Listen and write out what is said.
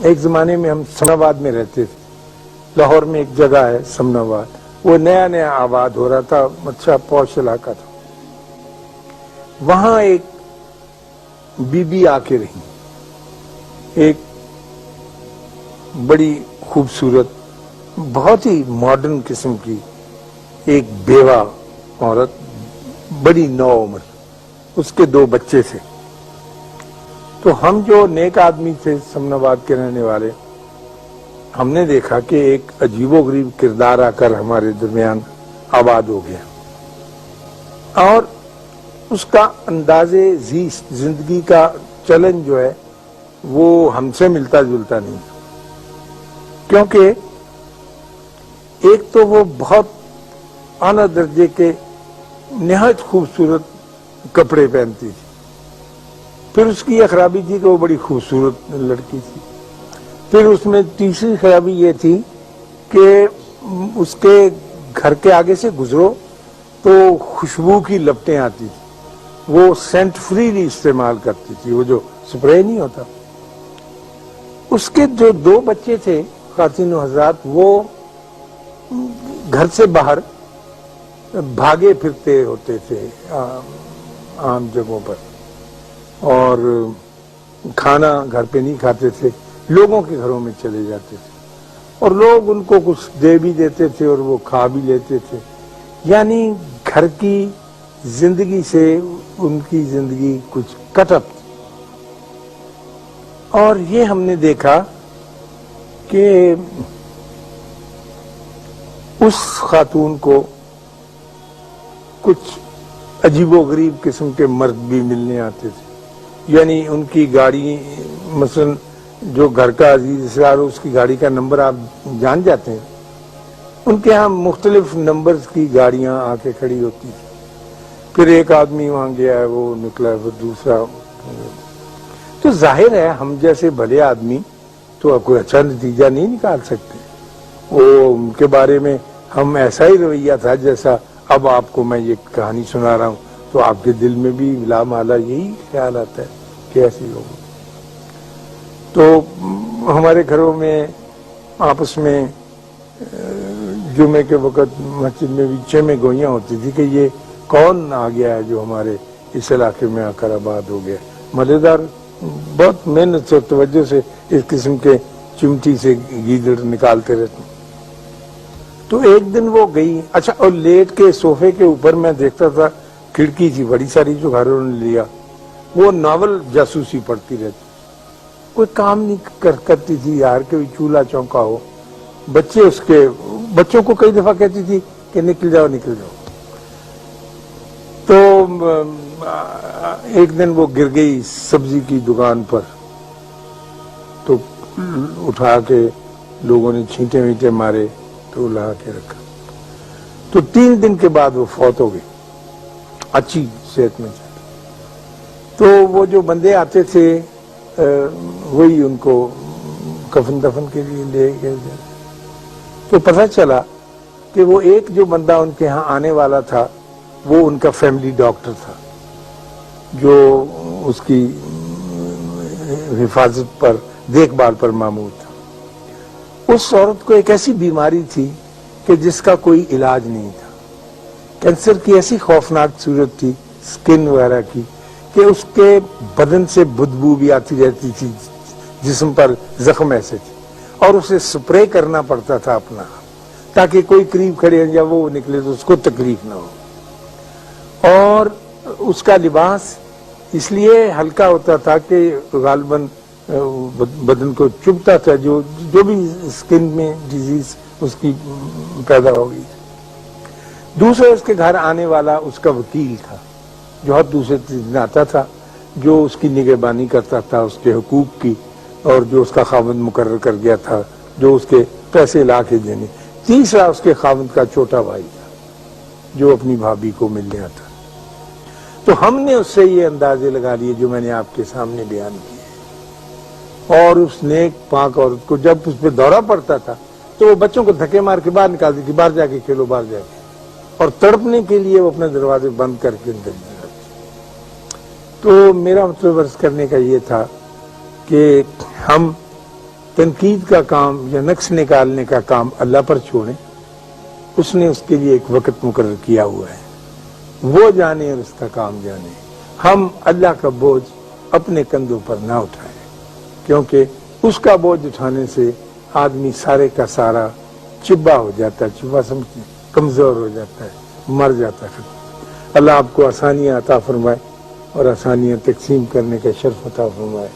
ایک زمانے میں ہم سمناباد میں رہتے تھے. لاہور میں ایک جگہ ہے سمناباد, وہ نیا نیا آباد ہو رہا تھا, اچھا پوش علاقہ تھا. وہاں ایک بی بی آ کے رہی, ایک بڑی خوبصورت, بہت ہی ماڈرن قسم کی ایک بیوہ عورت, بڑی نو عمر, اس کے 2 بچے تھے. تو ہم جو نیک آدمی تھے سمن آباد کے رہنے والے, ہم نے دیکھا کہ ایک عجیب و غریب کردار آ کر ہمارے درمیان آباد ہو گیا, اور اس کا انداز زندگی کا چلن جو ہے وہ ہم سے ملتا جلتا نہیں, کیونکہ ایک تو وہ بہت اعلیٰ درجے کے نہایت خوبصورت کپڑے پہنتی تھی. پھر اس کی یہ خرابی تھی کہ وہ بڑی خوبصورت لڑکی تھی. پھر اس میں تیسری خرابی یہ تھی کہ اس کے گھر کے آگے سے گزرو تو خوشبو کی لپٹیں آتی تھی. وہ سینٹ فریلی استعمال کرتی تھی, وہ جو سپرے نہیں ہوتا. اس کے جو 2 بچے تھے خواتین و حضرات, وہ گھر سے باہر بھاگے پھرتے ہوتے تھے عام جگہوں پر, اور کھانا گھر پہ نہیں کھاتے تھے, لوگوں کے گھروں میں چلے جاتے تھے, اور لوگ ان کو کچھ دے بھی دیتے تھے اور وہ کھا بھی لیتے تھے. یعنی گھر کی زندگی سے ان کی زندگی کچھ کٹ اپ. اور یہ ہم نے دیکھا کہ اس خاتون کو کچھ عجیب و غریب قسم کے مرد بھی ملنے آتے تھے. یعنی ان کی گاڑی, مثلا جو گھر کا عزیز اسرار, اس کی گاڑی کا نمبر آپ جان جاتے ہیں, ان کے ہاں مختلف نمبرز کی گاڑیاں آ کے کھڑی ہوتی تھی. پھر ایک آدمی وہاں گیا ہے, وہ نکلا, پھر دوسرا. تو ظاہر ہے ہم جیسے بھلے آدمی تو کوئی اچھا نتیجہ نہیں نکال سکتے. وہ ان کے بارے میں ہم ایسا ہی رویہ تھا جیسا اب آپ کو میں یہ کہانی سنا رہا ہوں, تو آپ کے دل میں بھی لا مالا یہی خیال آتا ہے کہ ایسے لوگ. تو ہمارے گھروں میں آپس میں جمعے کے وقت مسجد میں بھی چیمیں گوئیاں ہوتی تھی کہ یہ کون آ گیا ہے جو ہمارے اس علاقے میں آ کر آباد ہو گیا. مزیدار بہت محنت اور توجہ سے اس قسم کے چمٹی سے گیدڑ نکالتے رہتے. تو ایک دن وہ گئی, اچھا, اور لیٹ کے صوفے کے اوپر میں دیکھتا تھا, کھڑکی تھی بڑی ساری جو گھروں نے لیا, وہ ناول جاسوسی پڑھتی رہتی. کوئی کام نہیں کرتی تھی یار, کہ چولہا چونکا ہو. بچے اس کے بچوں کو کئی دفعہ کہتی تھی کہ نکل جاؤ نکل جاؤ. تو ایک دن وہ گر گئی سبزی کی دکان پر, تو اٹھا کے لوگوں نے چھینٹے وینٹے مارے تو لا کے رکھا. تو 3 دن کے بعد وہ فوت ہو گئی, اچھی صحت میں. تو وہ جو بندے آتے تھے وہی ان کو کفن دفن کے لیے لے گئے. تو پتہ چلا کہ وہ ایک جو بندہ ان کے ہاں آنے والا تھا وہ ان کا فیملی ڈاکٹر تھا, جو اس کی حفاظت پر, دیکھ بھال پر مامور تھا. اس عورت کو ایک ایسی بیماری تھی کہ جس کا کوئی علاج نہیں تھا. کینسر کی ایسی خوفناک صورت تھی سکن وغیرہ کی کہ اس کے بدن سے بدبو بھی آتی رہتی تھی, جسم پر زخم ایسے تھے, اور اسے سپرے کرنا پڑتا تھا اپنا, تاکہ کوئی قریب کھڑے یا وہ نکلے تو اس کو تکلیف نہ ہو. اور اس کا لباس اس لیے ہلکا ہوتا تھا کہ غالباً بدن کو چبھتا تھا, جو بھی سکن میں ڈیزیز اس کی پیدا ہو گئی. دوسرا اس کے گھر آنے والا اس کا وکیل تھا, جو ہر دوسرے دن آتا تھا, جو اس کی نگہبانی کرتا تھا اس کے حقوق کی, اور جو اس کا خاوند مقرر کر گیا تھا جو اس کے پیسے لا کے دینے. تیسرا اس کے خاوند کا چھوٹا بھائی تھا جو اپنی بھابھی کو ملنے آتا. تو ہم نے اس سے یہ اندازے لگا لیے جو میں نے آپ کے سامنے بیان کیے, اور اس نیک پاک عورت کو جب اس پہ دورہ پڑتا تھا تو وہ بچوں کو دھکے مار کے باہر نکالتی تھی, باہر جا کے کھیلو, باہر جا کے, اور تڑپنے کے لیے وہ اپنے دروازے بند کر کے اندر جاتی. تو میرا مطلب عرض کرنے کا یہ تھا کہ ہم تنقید کا کام یا نقص نکالنے کا کام اللہ پر چھوڑیں، اس نے اس کے لیے ایک وقت مقرر کیا ہوا ہے، وہ جانے اور اس کا کام جانے۔ ہم اللہ کا بوجھ اپنے کندھوں پر نہ اٹھائیں، کیونکہ اس کا بوجھ اٹھانے سے آدمی سارے کا سارا چبا ہو جاتا ہے، چبا سمجھتے ہیں، کمزور ہو جاتا ہے، مر جاتا ہے۔ اللہ آپ کو آسانیاں عطا فرمائے اور آسانیاں تقسیم کرنے کا شرف عطا فرمائے۔